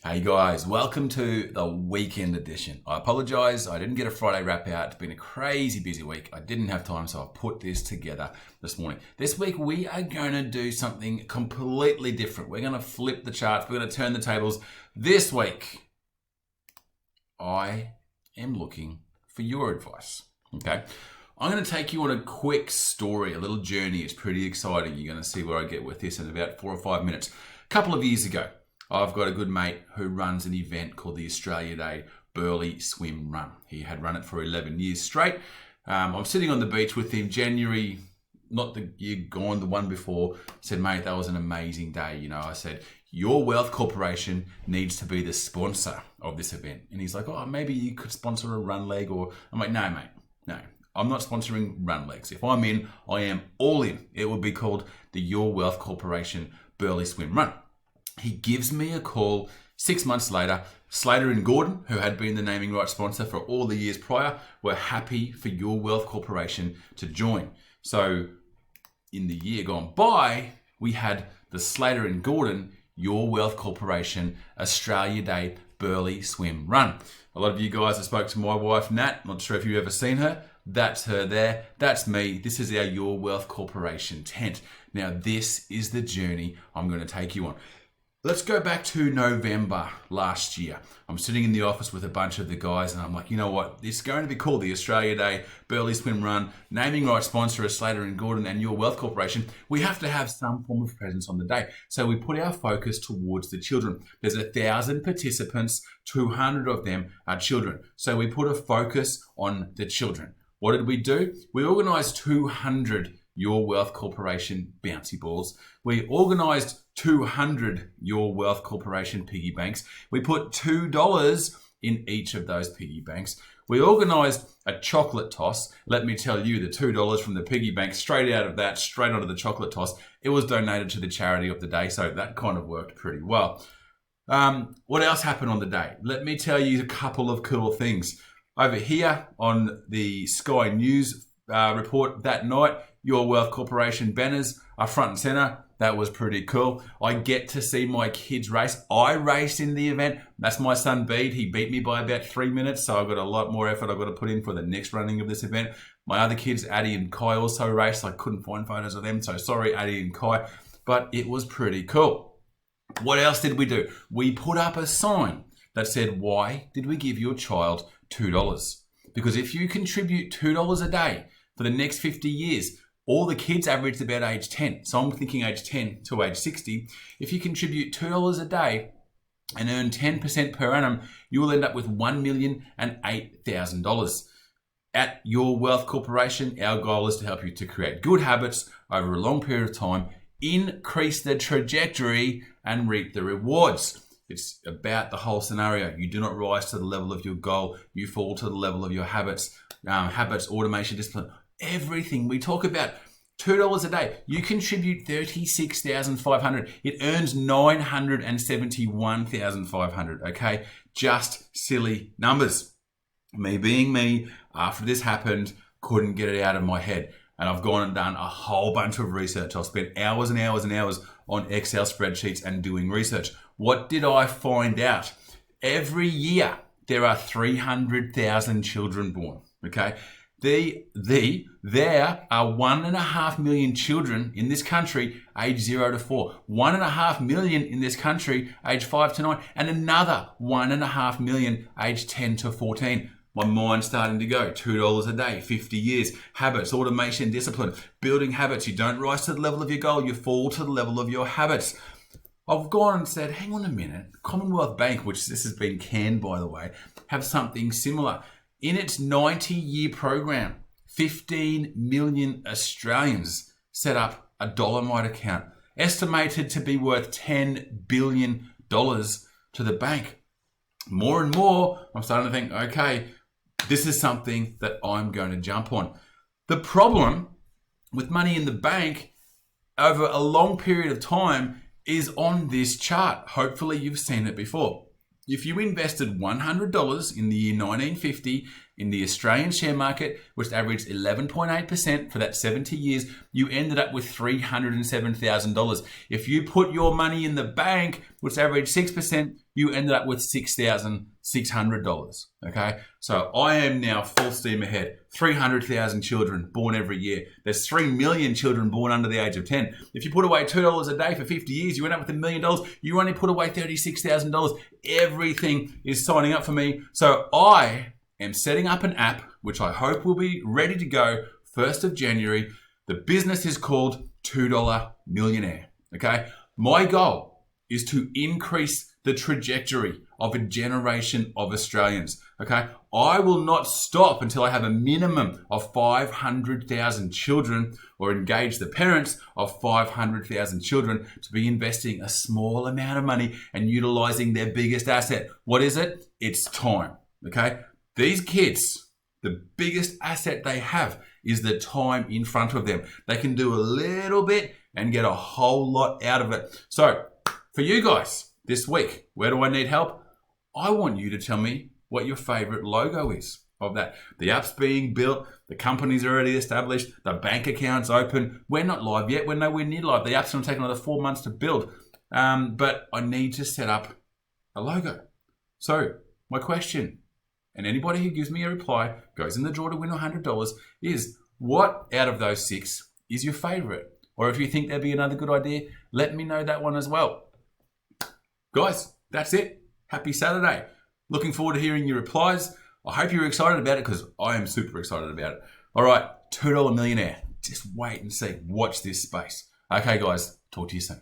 Hey guys, welcome to the weekend edition. I apologize, I didn't get a Friday wrap out. It's been a crazy busy week. I didn't have time, so I put this together this morning. This week we are going to do something completely different. We're going to flip the charts, we're going to turn the tables. This week, I am looking for your advice, okay? I'm going to take you on a quick story, a little journey. It's pretty exciting. You're going to see where I get with this in about 4 or 5 minutes. A couple of years ago, I've got a good mate who runs an event called the Australia Day Burleigh Swim Run. He had run it for 11 years straight. I'm sitting on the beach with him January, not the year gone, the one before. I said, mate, that was an amazing day. You know, I said, Your Wealth Corporation needs to be the sponsor of this event. And he's like, oh, maybe you could sponsor a run leg. Or I'm like, no, mate, no. I'm not sponsoring run legs. If I'm in, I am all in. It would be called the Your Wealth Corporation Burleigh Swim Run. He gives me a call 6 months later. Slater and Gordon, who had been the naming rights sponsor for all the years prior, were happy for Your Wealth Corporation to join. So in the year gone by, we had the Slater and Gordon Your Wealth Corporation Australia Day Burleigh Swim Run. A lot of you guys have spoke to my wife, Nat. Not sure if you've ever seen her. That's her there. That's me. This is our Your Wealth Corporation tent. Now, this is the journey I'm going to take you on. Let's go back to November last year. I'm sitting in the office with a bunch of the guys and I'm like, you know what? It's going to be called the Australia Day Burleigh Swim Run. Naming rights sponsor is Slater and Gordon and Your Wealth Corporation. We have to have some form of presence on the day. So we put our focus towards the children. There's 1,000 participants, 200 of them are children. So we put a focus on the children. What did we do? We organized 200 Your Wealth Corporation bouncy balls. We organized 200 Your Wealth Corporation piggy banks. We put $2 in each of those piggy banks. We organized a chocolate toss. Let me tell you, the $2 from the piggy bank, straight out of that, straight onto the chocolate toss, it was donated to the charity of the day. So that kind of worked pretty well. What else happened on the day? Let me tell you a couple of cool things. Over here on the Sky News report that night, Your Wealth Corporation banners are front and center. That was pretty cool. I get to see my kids race. I raced in the event. That's my son Bede. He beat me by about 3 minutes, so I've got a lot more effort I've got to put in for the next running of this event. My other kids, Addie and Kai, also raced. I couldn't find photos of them, so sorry, Addie and Kai. But it was pretty cool. What else did we do? We put up a sign that said, why did we give your child $2? Because if you contribute $2 a day for the next 50 years, all the kids averaged about age 10. So I'm thinking age 10 to age 60. If you contribute $2 a day and earn 10% per annum, you will end up with $1,008,000. At Your Wealth Corporation, our goal is to help you to create good habits over a long period of time, increase the trajectory, and reap the rewards. It's about the whole scenario. You do not rise to the level of your goal. You fall to the level of your habits, automation, discipline, everything. We talk about $2 a day. You contribute $36,500. It earns $971,500. Okay, just silly numbers. Me being me, after this happened, couldn't get it out of my head. And I've gone and done a whole bunch of research. I've spent hours and hours and hours on Excel spreadsheets and doing research. What did I find out? Every year, there are 300,000 children born, okay? There are 1.5 million children in this country age 0 to 4, 1.5 million in this country age 5 to 9, and another 1.5 million age 10 to 14. My mind's starting to go. $2 a day, 50 years, habits, automation, discipline, building habits. You don't rise to the level of your goal, you fall to the level of your habits. I've gone and said, hang on a minute, Commonwealth Bank, which this has been canned by the way, have something similar. In its 90-year program, 15 million Australians set up a Dollarmite account, estimated to be worth $10 billion to the bank. More and more, I'm starting to think, okay, this is something that I'm going to jump on. The problem with money in the bank over a long period of time is on this chart. Hopefully you've seen it before. If you invested $100 in the year 1950 in the Australian share market, which averaged 11.8% for that 70 years, you ended up with $307,000. If you put your money in the bank, which averaged 6%, you ended up with $6,600. Okay, so I am now full steam ahead. 300,000 children born every year. There's 3 million children born under the age of 10. If you put away $2 a day for 50 years, you end up with $1 million. You only put away $36,000. Everything is signing up for me. So I am setting up an app, which I hope will be ready to go 1st of January. The business is called $2 Millionaire. Okay, my goal is to increase the trajectory of a generation of Australians. Okay, I will not stop until I have a minimum of 500,000 children, or engage the parents of 500,000 children to be investing a small amount of money and utilizing their biggest asset. What is it? It's time. Okay, these kids, the biggest asset they have is the time in front of them. They can do a little bit and get a whole lot out of it. So for you guys, this week, where do I need help? I want you to tell me what your favorite logo is of that. The app's being built, the company's already established, the bank account's open. We're not live yet, we're nowhere near live. The app's gonna take another 4 months to build. But I need to set up a logo. So my question, and anybody who gives me a reply goes in the draw to win $100, is what out of those 6 is your favorite? Or if you think there'd be another good idea, let me know that one as well. Guys, that's it. Happy Saturday. Looking forward to hearing your replies. I hope you're excited about it, because I am super excited about it. All right, $2 Millionaire. Just wait and see. Watch this space. Okay, guys, talk to you soon.